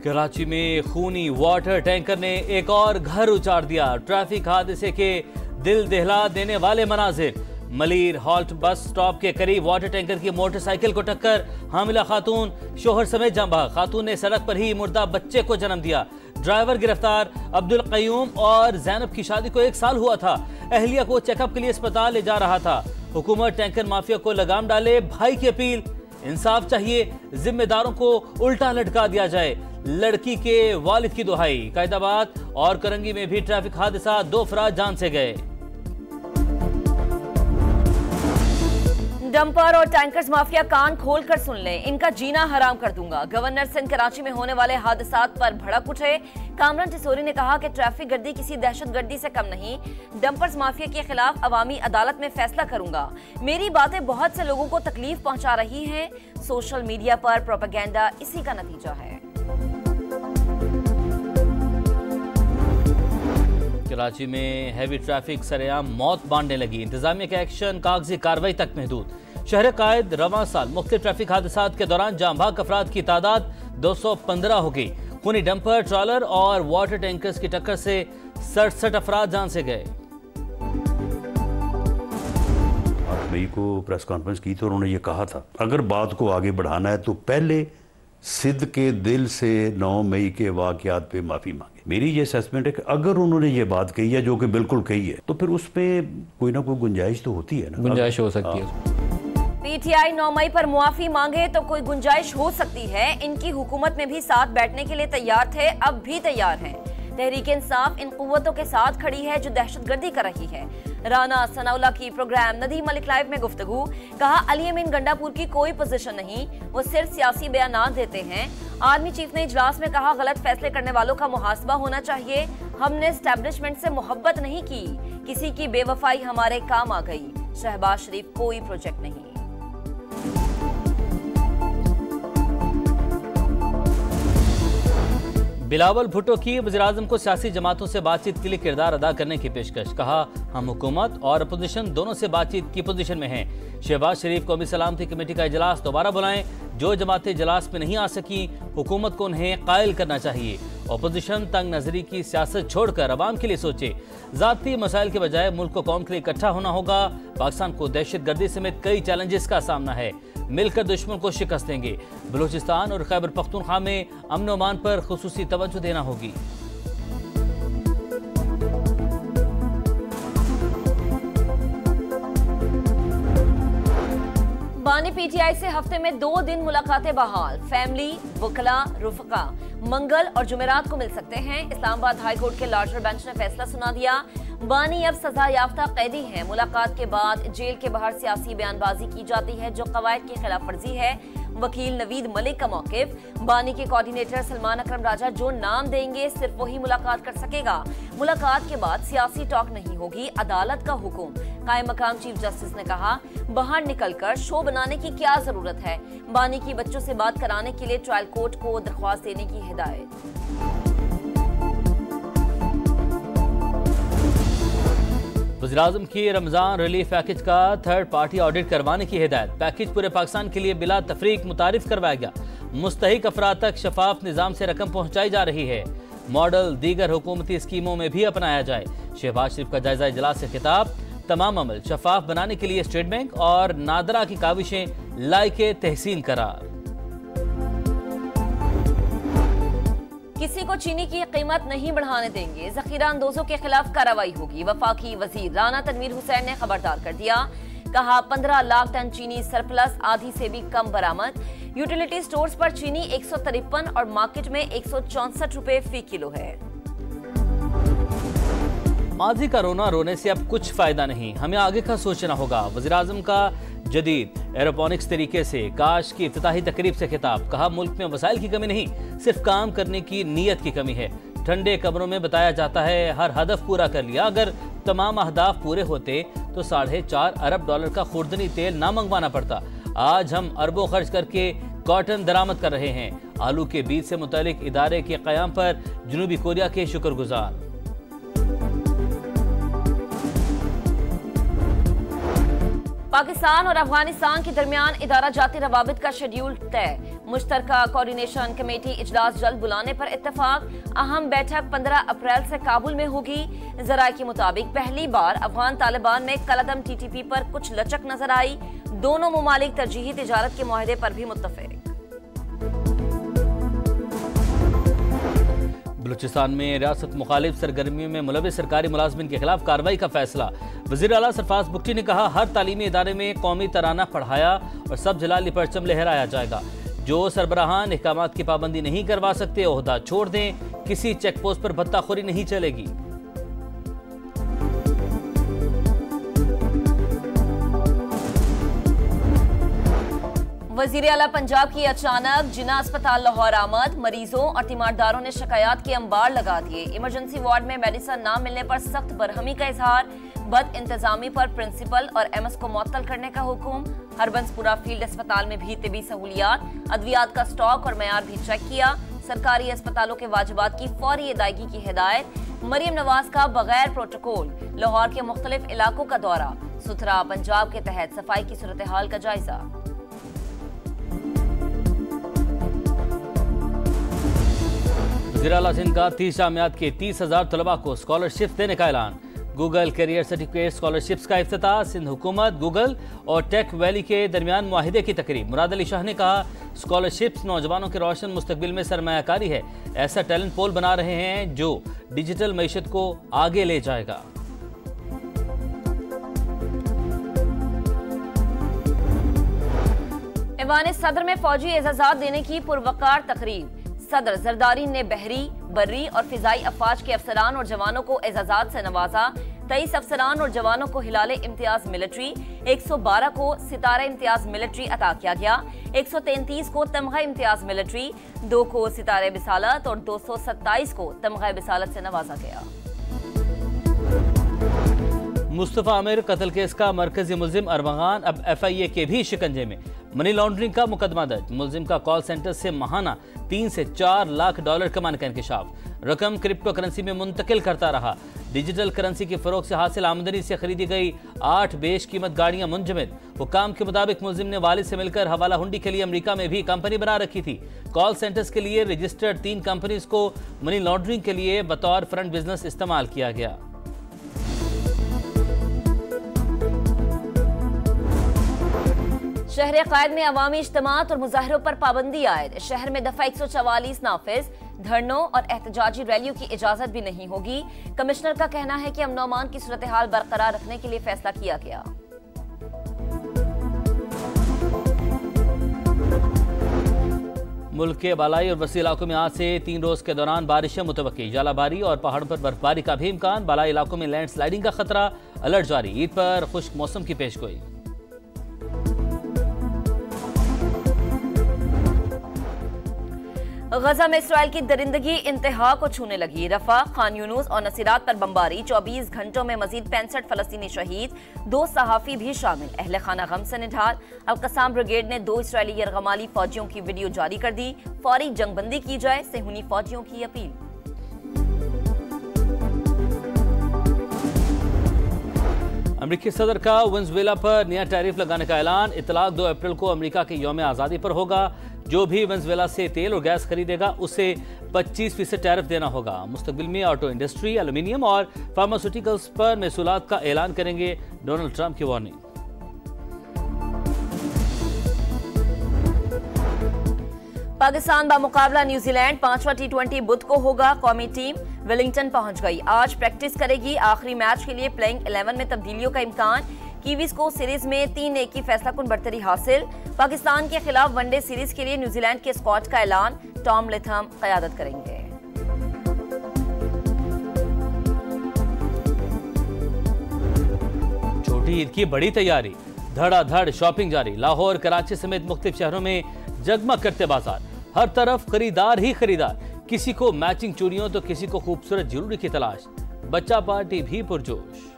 कराची में खूनी water tanker ने एक और घर उजाड़ दिया। ट्रैफिक हादसे के दिल दहला देने वाले मनाजिर। मलीर हॉल्ट बस स्टॉप के करीब वाटर टैंकर की मोटरसाइकिल को टक्कर, हामिला खातून शोहर समेत जंबा। खातून ने सड़क पर ही मुर्दा बच्चे को जन्म दिया। ड्राइवर गिरफ्तार। अब्दुल कयूम और जैनब की शादी को 1 साल हुआ था। अहलिया को चेकअप के लिए अस्पताल ले जा रहा था। हुकूमत टैंकर माफिया को लगाम डाले, भाई की अपील। इंसाफ चाहिए, जिम्मेदारों को उल्टा लटका दिया जाए। लड़की के वालिद की दुहाई। कायदाबाद और करंगी में भी ट्रैफिक हादसा, 2 अफराद जान से गए। डंपर और टैंकर्स माफिया कान खोल कर सुन लें, इनका जीना हराम कर दूंगा। गवर्नर सिंध कराची में होने वाले हादसात पर भड़क उठे। कामरान टिसोरी ने कहा कि ट्रैफिक गर्दी किसी दहशतगर्दी से कम नहीं। डंपर्स माफिया के खिलाफ अवामी अदालत में फैसला करूंगा। मेरी बातें बहुत से लोगों को तकलीफ पहुंचा रही हैं। सोशल मीडिया पर प्रोपेगेंडा इसी का नतीजा है। कराची में हैवी ट्रैफिक सरेआम मौत बांटने लगी। इंतजामिया का एक्शन कागजी कार्रवाई तक महदूद। शहर कायद रवां साल मुख्तलिफ ट्रैफिक हादसात के दौरान जाम भाग अफराद की तादाद 215 हो गई। खूनी डंपर, ट्रॉलर और वाटर टैंकर्स की टक्कर से 67 अफराद जान से गए। 8 मई को प्रेस कॉन्फ्रेंस की तो उन्होंने ये कहा था अगर बात को आगे बढ़ाना है तो पहले सिद्ध के दिल से 9 मई के वाकयात पे माफी मांगे। मेरी ये असेसमेंट है कि अगर उन्होंने ये बात कही है, जो कि बिल्कुल कही है, तो फिर उसमें कोई ना कोई गुंजाइश तो होती है ना। गुंजाइश हो सकती है। पीटीआई 9 मई पर मुआफी मांगे तो कोई गुंजाइश हो सकती है। इनकी हुकूमत में भी साथ बैठने के लिए तैयार थे, अब भी तैयार हैं। तहरीक इंसाफ इन कुव्वतों के साथ खड़ी है जो दहशतगर्दी कर रही है। राना सनाउल्लाह की प्रोग्राम नदीम मलिक लाइव में गुफ्तगू। कहा अली अमीन गंडापुर की कोई पोजीशन नहीं, वो सिर्फ सियासी बयान देते हैं। आर्मी चीफ ने इजलास में कहा गलत फैसले करने वालों का मुहासबा होना चाहिए। हमने एस्टैब्लिशमेंट से मोहब्बत नहीं की, किसी की बेवफाई हमारे काम आ गई। शहबाज शरीफ कोई प्रोजेक्ट नहीं। बिलावल भुट्टो की वज़ीर-ए-आज़म को सियासी जमातों से बातचीत के लिए किरदार अदा करने की पेशकश। कहा हम हुकूमत और अपोजिशन दोनों से बातचीत की पोजीशन में हैं। शहबाज शरीफ कौमी सलामती कमेटी का इजलास दोबारा बुलाएं। जो जमातें इजलास में नहीं आ सकी, हुकूमत को उन्हें कायल करना चाहिए। अपोजिशन तंग नजरी की सियासत छोड़कर अवाम के लिए सोचे। ज़ाती मसाइल के बजाय मुल्क को कौम के लिए इकट्ठा होना होगा। पाकिस्तान को दहशतगर्दी समेत कई चैलेंजेस का सामना है, मिलकर दुश्मन को शिकस्त देंगे। बलूचिस्तान और खैबर पख्तूनख्वा में अमन व अमान पर खुसूसी तवज्जो देना होगी। बानी पीटीआई से हफ्ते में 2 दिन मुलाकातें बहाल। फैमिली, वकला, रुफका मंगल और जुमेरात को मिल सकते हैं। इस्लामाबाद हाई कोर्ट के लार्जर बेंच ने फैसला सुना दिया। बानी अब सजा याफ्ता कैदी है। मुलाकात के बाद जेल के बाहर सियासी बयानबाजी की जाती है जो कवायद की खिलाफ वर्जी है। वकील नवीद मलिक का मौकिफ। बानी के कोऑर्डिनेटर सलमान अकरम राजा जो नाम देंगे सिर्फ वही मुलाकात कर सकेगा। मुलाकात के बाद सियासी टॉक नहीं होगी, अदालत का हुक्म। कायम मकाम चीफ जस्टिस ने कहा बाहर निकलकर शो बनाने की क्या जरूरत है। बानी की बच्चों से बात कराने के लिए ट्रायल कोर्ट को दरख्वास्त देने की हिदायत। वज़ीर-ए-आज़म की रमजान रिलीफ पैकेज का थर्ड पार्टी ऑडिट करवाने की हिदायत। पैकेज पूरे पाकिस्तान के लिए बिला तफरीक मुतारिफ करवाया गया। मुस्तहिक अफराद तक शफाफ निज़ाम से रकम पहुँचाई जा रही है। मॉडल दीगर हुकूमती स्कीमों में भी अपनाया जाए। शहबाज शरीफ का जायजा इजलास से खिताब। तमाम अमल शफाफ बनाने के लिए स्टेट बैंक और नादरा की काविशें लायके तहसीन करार। किसी को चीनी की कीमत नहीं बढ़ाने देंगे, जखीरा अंदोजों के खिलाफ कार्रवाई होगी। वफाकी वजीर राना तनवीर हुसैन ने खबरदार कर दिया। कहा 15 लाख टन चीनी सरप्लस, आधी से भी कम बरामद। यूटिलिटी स्टोर्स पर चीनी 153 और मार्केट में 164 रुपए फी किलो है। माजी का रोना रोने से अब कुछ फायदा नहीं, हमें आगे का सोचना होगा। वज़ीर-ए-आज़म का जदीद एरोपोनिक्स तरीके से काश की इफ्तिताही तकरीब से खिताब। कहा मुल्क में वसाइल की कमी नहीं, सिर्फ काम करने की नीयत की कमी है। ठंडे कमरों में बताया जाता है हर हदफ पूरा कर लिया। अगर तमाम अहदाफ पूरे होते तो $4.5 अरब का खुर्दनी तेल ना मंगवाना पड़ता। आज हम अरबों खर्च करके कॉटन दरामद कर रहे हैं। आलू के बीज से मुतालिक इदारे के क़याम पर जनूबी कोरिया के पाकिस्तान और अफगानिस्तान के दरमियान इदारा जाती रवाबित का शेड्यूल तय। मुश्तरका कोऑर्डिनेशन कमेटी इजलास जल्द बुलाने पर इत्तेफाक। अहम बैठक 15 अप्रैल से काबुल में होगी। जराये के मुताबिक पहली बार अफगान तालिबान में कलअदम TTP पर कुछ लचक नजर आई। दोनों मुमालिक तरजीही तिजारत के मुआहदे पर भी मुत्तफिक। बलूचिस्तान में रियासत मुखालिफ सरगर्मियों में मुलविस सरकारी मुलाजमिन के खिलाफ कार्रवाई का फैसला। वज़ीर आला सरफराज बुगटी ने कहा, हर तालीमी इदारे में कौमी तराना पढ़ाया और सब जलाली परचम लहराया जाएगा। जो सरबराहान अहकामात की पाबंदी नहीं करवा सकते ओहदा छोड़ दें। किसी चेक पोस्ट पर भत्ताखोरी नहीं चलेगी। वज़ीर आला पंजाब की अचानक जिना अस्पताल लाहौर आमद। मरीजों और तीमारदारों ने शिकायत के अंबार लगा दिए। इमरजेंसी वार्ड में मेडिसिन न मिलने पर सख्त बरहमी का इजहार। बद इंतजामी पर प्रिंसिपल और MS को मुअत्तल करने का हुक्म। हरबंसपुरा फील्ड अस्पताल में भी तिबी सहूलियात, अद्वियात का स्टॉक और मयार भी चेक किया। सरकारी अस्पतालों के वाजिबात की फौरी अदायगी की हिदायत। मरियम नवाज का बगैर प्रोटोकॉल लाहौर के मुख्तलिफ इलाकों का दौरा। सुथरा पंजाब के तहत सफाई की सूरत हाल का जायजा। वज़ीर आला सिंध का 30 जामियात के 30,000 तलबा को स्कॉलरशिप देने का ऐलान। गूगल कैरियर सर्टिफिकेट स्कॉलरशिप्स का इफ्तिताह। सिंध हुकूमत, गूगल और टेक वैली के दरमियान मुआहिदे की तकरीब। मुराद अली शाह ने कहा, स्कॉलरशिप्स नौजवानों के रोशन मुस्तकबिल में सरमायाकारी है। ऐसा टैलेंट पोल बना रहे हैं जो डिजिटल मईशत को आगे ले जाएगा। ऐवान सदर में फौजी एजाजात देने की पुरवकार तकरीब। सदर जरदारी ने बहरी, बर्री और फिजाई अफवाज के अफसरान और जवानों को एजाजात से नवाजा। 23 अफसरान और जवानों को हिलाले इम्तियाज मिलिट्री, 112 को सितारा इम्तियाज मिलिट्री अता किया गया। 133 को तमगा इम्तियाज मिलिट्री, 2 को सितारे बिसालत और 227 को तमगा बिसालत से नवाजा गया। मुस्तफा आमिर कत्ल केस का मरकजी मुल्जिम अरबगान अब FIA के भी शिकंजे में। मनी लॉन्ड्रिंग का मुकदमा दर्ज। मुल्जिम का कॉल सेंटर से माहाना 3 से 4 लाख डॉलर कमाने का इंकशाफ। रकम क्रिप्टो करेंसी में मुंतकिल करता रहा। डिजिटल करेंसी के फरोग से हासिल आमदनी से खरीदी गई 8 बेशकीमत गाड़ियां मुंजमद। हुकाम के मुताबिक मुल्जिम ने वालिद से मिलकर हवाला हुंडी के लिए अमेरिका में भी कंपनी बना रखी थी। कॉल सेंटर्स के लिए रजिस्टर्ड 3 कंपनीज को मनी लॉन्ड्रिंग के लिए बतौर फ्रंट बिजनेस इस्तेमाल किया गया। शहर कायद में अवामी इज्तिमात और मुजाहरों पर पाबंदी आयद। शहर में दफा 144 नाफिज। धरनों और एहतजाजी रैलियों की इजाजत भी नहीं होगी। कमिश्नर का कहना है कि अमन और अमान की सूरत हाल बरकरार रखने के लिए फैसला किया गया। मुल्क के बालाई और वसी इलाकों में आज से 3 रोज के दौरान बारिशें मुतवक्की। जालाबारी और पहाड़ों पर बर्फबारी का भी इम्कान। बालाई इलाकों में लैंडस्लाइडिंग का खतरा। अलर्ट जारी। ईद पर खुश्क मौसम की पेशगोई। गजा में इसराइल की दरिंदगी इंतहा को छूने लगी। रफा, खान यूनुस और नसीरात पर बमबारी। 24 घंटों में मजीद 65 फलस्तीनी शहीद, 2 सहाफी भी शामिल। अहले खाना गम से निढाल। अल-कसाम ब्रिगेड ने 2 इसराइली यरगमाली फौजियों की वीडियो जारी कर दी। फौरी जंगबंदी की जाए, सेहूनी फौजियों की अपील। अमरीकी सदर का वेनेजुएला पर नया टैरिफ लगाने का ऐलान। इतलाक 2 अप्रैल को अमरीका के यौम आज़ादी पर होगा। जो भी वेनेजुएला से तेल और गैस खरीदेगा उसे 25% टैरिफ देना होगा। मुस्तकबिल में ऑटो इंडस्ट्री, एल्यूमिनियम और फार्मास्यूटिकल्स पर महसूलात का ऐलान करेंगे डोनाल्ड ट्रंप की वार्निंग। पाकिस्तान का मुकाबला न्यूजीलैंड 5वां T20 बुध को होगा। कौमी टीम वेलिंगटन पहुंच गई। आज प्रैक्टिस करेगी। आखिरी मैच के लिए प्लेइंग 11 में तब्दीलियों का इम्कान। कीवीज को सीरीज में 3-1 की फैसला कुन बढ़तरी हासिल। पाकिस्तान के खिलाफ वनडे सीरीज के लिए न्यूजीलैंड के स्क्वाड का ऐलान। टॉम लेथम क़यादत करेंगे। छोटी ईद की बड़ी तैयारी। धड़ाधड़ शॉपिंग जारी। लाहौर, कराची समेत मुख्तलिफ शहरों में जगमग करते बाजार। हर तरफ खरीदार ही खरीदार। किसी को मैचिंग चूड़ियों तो किसी को खूबसूरत ज्वेलरी की तलाश। बच्चा पार्टी भी पुरजोश।